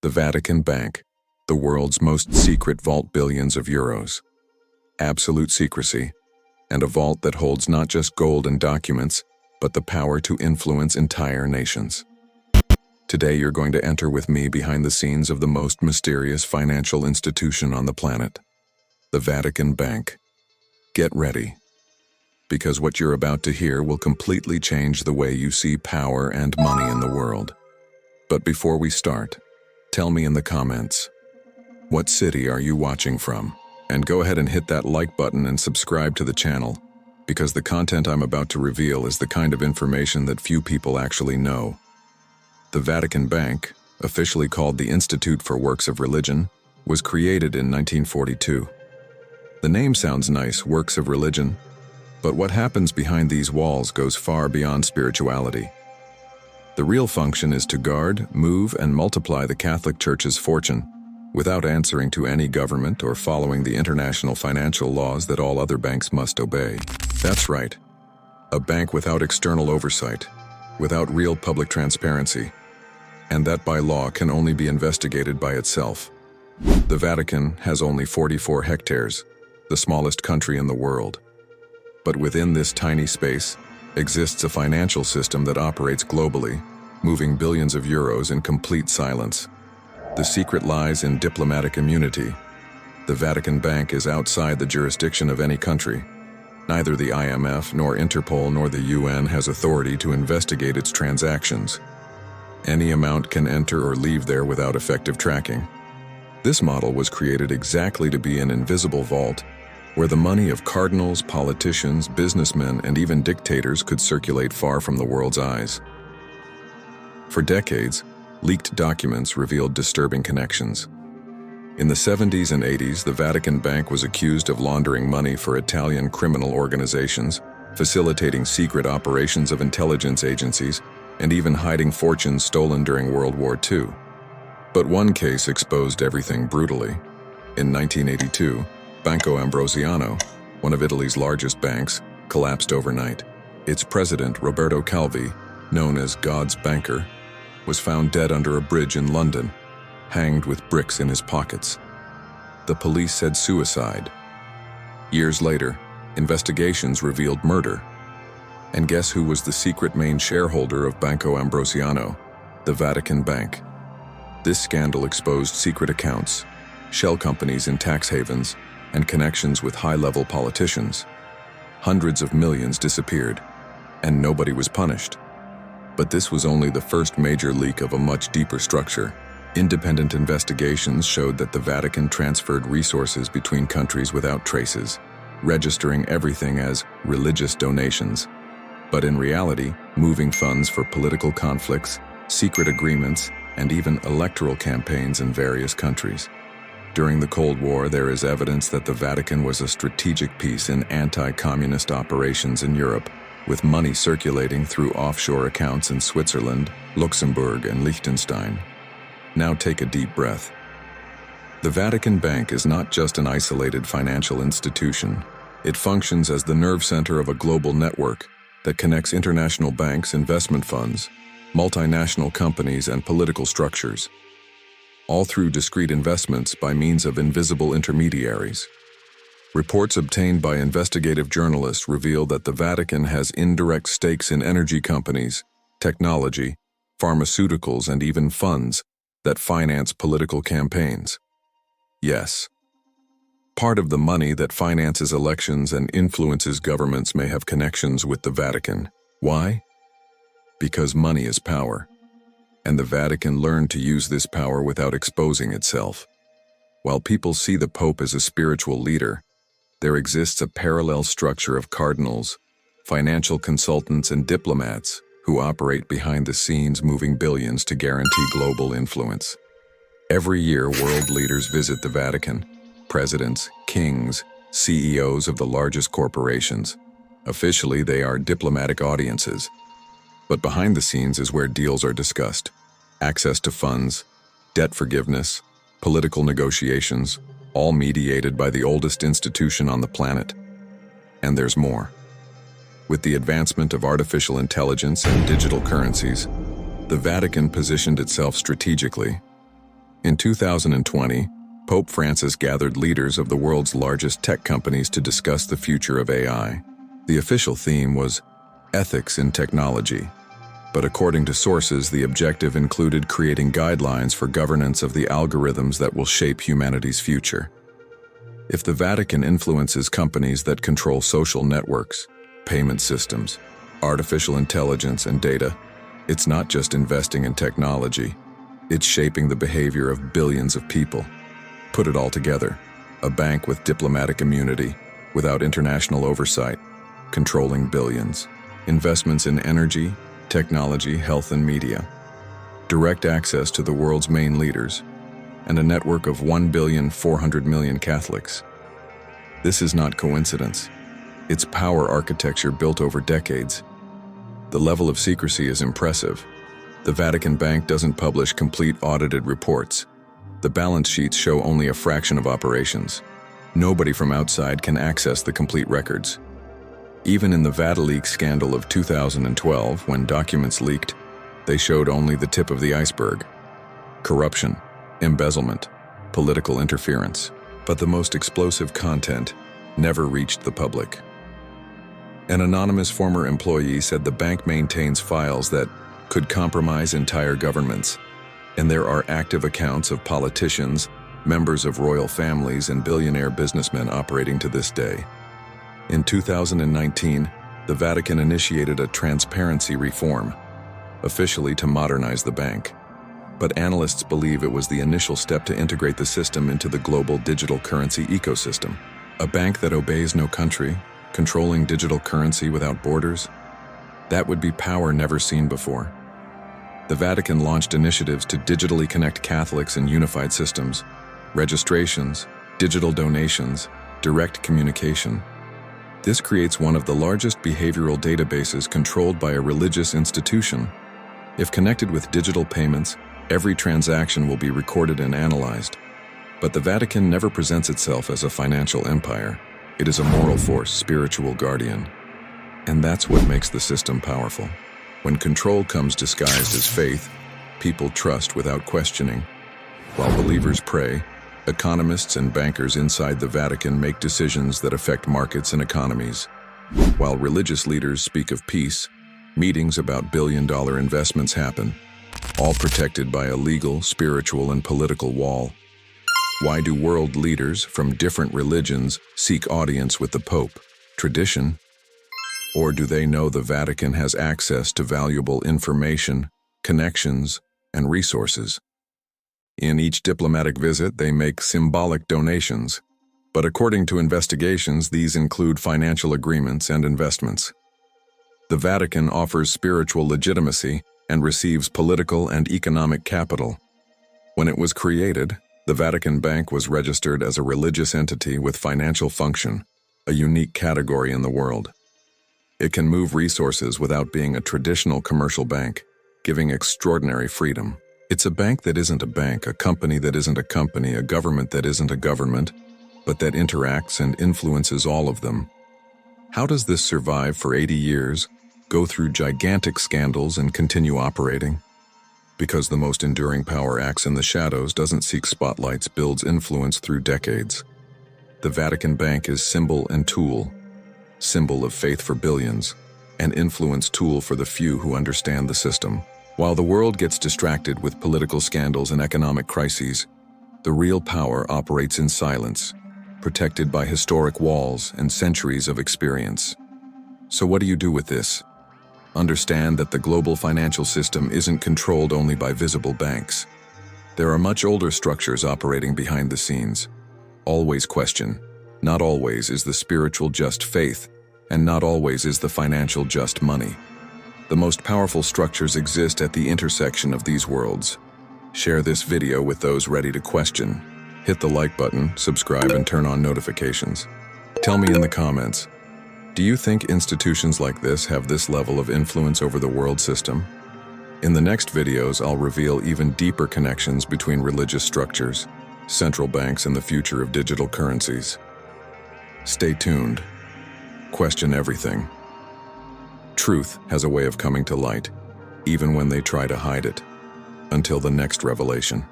The Vatican Bank, the world's most secret vault, billions of euros. Absolute secrecy, and a vault that holds not just gold and documents, but the power to influence entire nations. Today you're going to enter with me behind the scenes of the most mysterious financial institution on the planet, the Vatican Bank. Get ready, because what you're about to hear will completely change the way you see power and money in the world. But before we start, tell me in the comments, what city are you watching from? And go ahead and hit that like button and subscribe to the channel, because the content I'm about to reveal is the kind of information that few people actually know. The Vatican Bank, officially called the Institute for Works of Religion, was created in 1942. The name sounds nice, works of religion, but what happens behind these walls goes far beyond spirituality. The real function is to guard, move, and multiply the Catholic Church's fortune, without answering to any government or following the international financial laws that all other banks must obey. That's right, a bank without external oversight, without real public transparency, and that by law can only be investigated by itself. The Vatican has only 44 hectares, the smallest country in the world. But within this tiny space exists a financial system that operates globally, moving billions of euros in complete silence. The secret lies in diplomatic immunity. The Vatican Bank is outside the jurisdiction of any country. Neither the IMF nor Interpol nor the UN has authority to investigate its transactions. Any amount can enter or leave there without effective tracking. This model was created exactly to be an invisible vault where the money of cardinals, politicians, businessmen, and even dictators could circulate far from the world's eyes. For decades, leaked documents revealed disturbing connections. In the 70s and 80s, the Vatican Bank was accused of laundering money for Italian criminal organizations, facilitating secret operations of intelligence agencies, and even hiding fortunes stolen during World War II. But one case exposed everything brutally. In 1982, Banco Ambrosiano, one of Italy's largest banks, collapsed overnight. Its president, Roberto Calvi, known as God's banker, was found dead under a bridge in London, hanged with bricks in his pockets. The police said suicide. Years later, investigations revealed murder. And guess who was the secret main shareholder of Banco Ambrosiano? The Vatican Bank. This scandal exposed secret accounts, shell companies in tax havens, and connections with high-level politicians. Hundreds of millions disappeared, and nobody was punished. But this was only the first major leak of a much deeper structure. Independent investigations showed that the Vatican transferred resources between countries without traces, registering everything as religious donations. But in reality, moving funds for political conflicts, secret agreements, and even electoral campaigns in various countries. During the Cold War, there is evidence that the Vatican was a strategic piece in anti-communist operations in Europe, with money circulating through offshore accounts in Switzerland, Luxembourg, and Liechtenstein. Now take a deep breath. The Vatican Bank is not just an isolated financial institution. It functions as the nerve center of a global network that connects international banks, investment funds, multinational companies, and political structures, all through discrete investments by means of invisible intermediaries. Reports obtained by investigative journalists reveal that the Vatican has indirect stakes in energy companies, technology, pharmaceuticals, and even funds that finance political campaigns. Yes, part of the money that finances elections and influences governments may have connections with the Vatican. Why? Because money is power, and the Vatican learned to use this power without exposing itself. While people see the Pope as a spiritual leader, there exists a parallel structure of cardinals, financial consultants, and diplomats who operate behind the scenes, moving billions to guarantee global influence. Every year, world leaders visit the Vatican: presidents, kings, CEOs of the largest corporations. Officially, they are diplomatic audiences. But behind the scenes is where deals are discussed. Access to funds, debt forgiveness, political negotiations, all mediated by the oldest institution on the planet. And there's more. With the advancement of artificial intelligence and digital currencies, the Vatican positioned itself strategically. In 2020, Pope Francis gathered leaders of the world's largest tech companies to discuss the future of AI. The official theme was ethics in technology, but according to sources, the objective included creating guidelines for governance of the algorithms that will shape humanity's future. If the Vatican influences companies that control social networks, payment systems, artificial intelligence, and data, it's not just investing in technology, it's shaping the behavior of billions of people. Put it all together, a bank with diplomatic immunity, without international oversight, controlling billions. Investments in energy, technology, health, and media. Direct access to the world's main leaders, and a network of 1,400,000,000 Catholics. This is not coincidence. It's power architecture built over decades. The level of secrecy is impressive. The Vatican Bank doesn't publish complete audited reports. The balance sheets show only a fraction of operations. Nobody from outside can access the complete records. Even in the Vatileaks scandal of 2012, when documents leaked, they showed only the tip of the iceberg. Corruption, embezzlement, political interference. But the most explosive content never reached the public. An anonymous former employee said the bank maintains files that could compromise entire governments, and there are active accounts of politicians, members of royal families, and billionaire businessmen operating to this day. In 2019, the Vatican initiated a transparency reform, officially to modernize the bank. But analysts believe it was the initial step to integrate the system into the global digital currency ecosystem. A bank that obeys no country, controlling digital currency without borders? That would be power never seen before. The Vatican launched initiatives to digitally connect Catholics in unified systems, registrations, digital donations, direct communication. This creates one of the largest behavioral databases controlled by a religious institution. If connected with digital payments, every transaction will be recorded and analyzed. But the Vatican never presents itself as a financial empire. It is a moral force, spiritual guardian. And that's what makes the system powerful. When control comes disguised as faith, people trust without questioning. While believers pray, economists and bankers inside the Vatican make decisions that affect markets and economies. While religious leaders speak of peace, meetings about billion-dollar investments happen, all protected by a legal, spiritual, and political wall. Why do world leaders from different religions seek audience with the Pope? Tradition? Or do they know the Vatican has access to valuable information, connections, and resources? In each diplomatic visit, they make symbolic donations, but according to investigations, these include financial agreements and investments. The Vatican offers spiritual legitimacy and receives political and economic capital. When it was created, the Vatican Bank was registered as a religious entity with financial function, a unique category in the world. It can move resources without being a traditional commercial bank, giving extraordinary freedom. It's a bank that isn't a bank, a company that isn't a company, a government that isn't a government, but that interacts and influences all of them. How does this survive for 80 years, go through gigantic scandals, and continue operating? Because the most enduring power acts in the shadows, doesn't seek spotlights, builds influence through decades. The Vatican Bank is symbol and tool. Symbol of faith for billions, an influence tool for the few who understand the system. While the world gets distracted with political scandals and economic crises, the real power operates in silence, protected by historic walls and centuries of experience. So what do you do with this? Understand that the global financial system isn't controlled only by visible banks. There are much older structures operating behind the scenes. Always question. Not always is the spiritual just faith, and not always is the financial just money. The most powerful structures exist at the intersection of these worlds. Share this video with those ready to question. Hit the like button, subscribe, and turn on notifications. Tell me in the comments, do you think institutions like this have this level of influence over the world system? In the next videos, I'll reveal even deeper connections between religious structures, central banks, and the future of digital currencies. Stay tuned. Question everything. Truth has a way of coming to light, even when they try to hide it. Until the next revelation.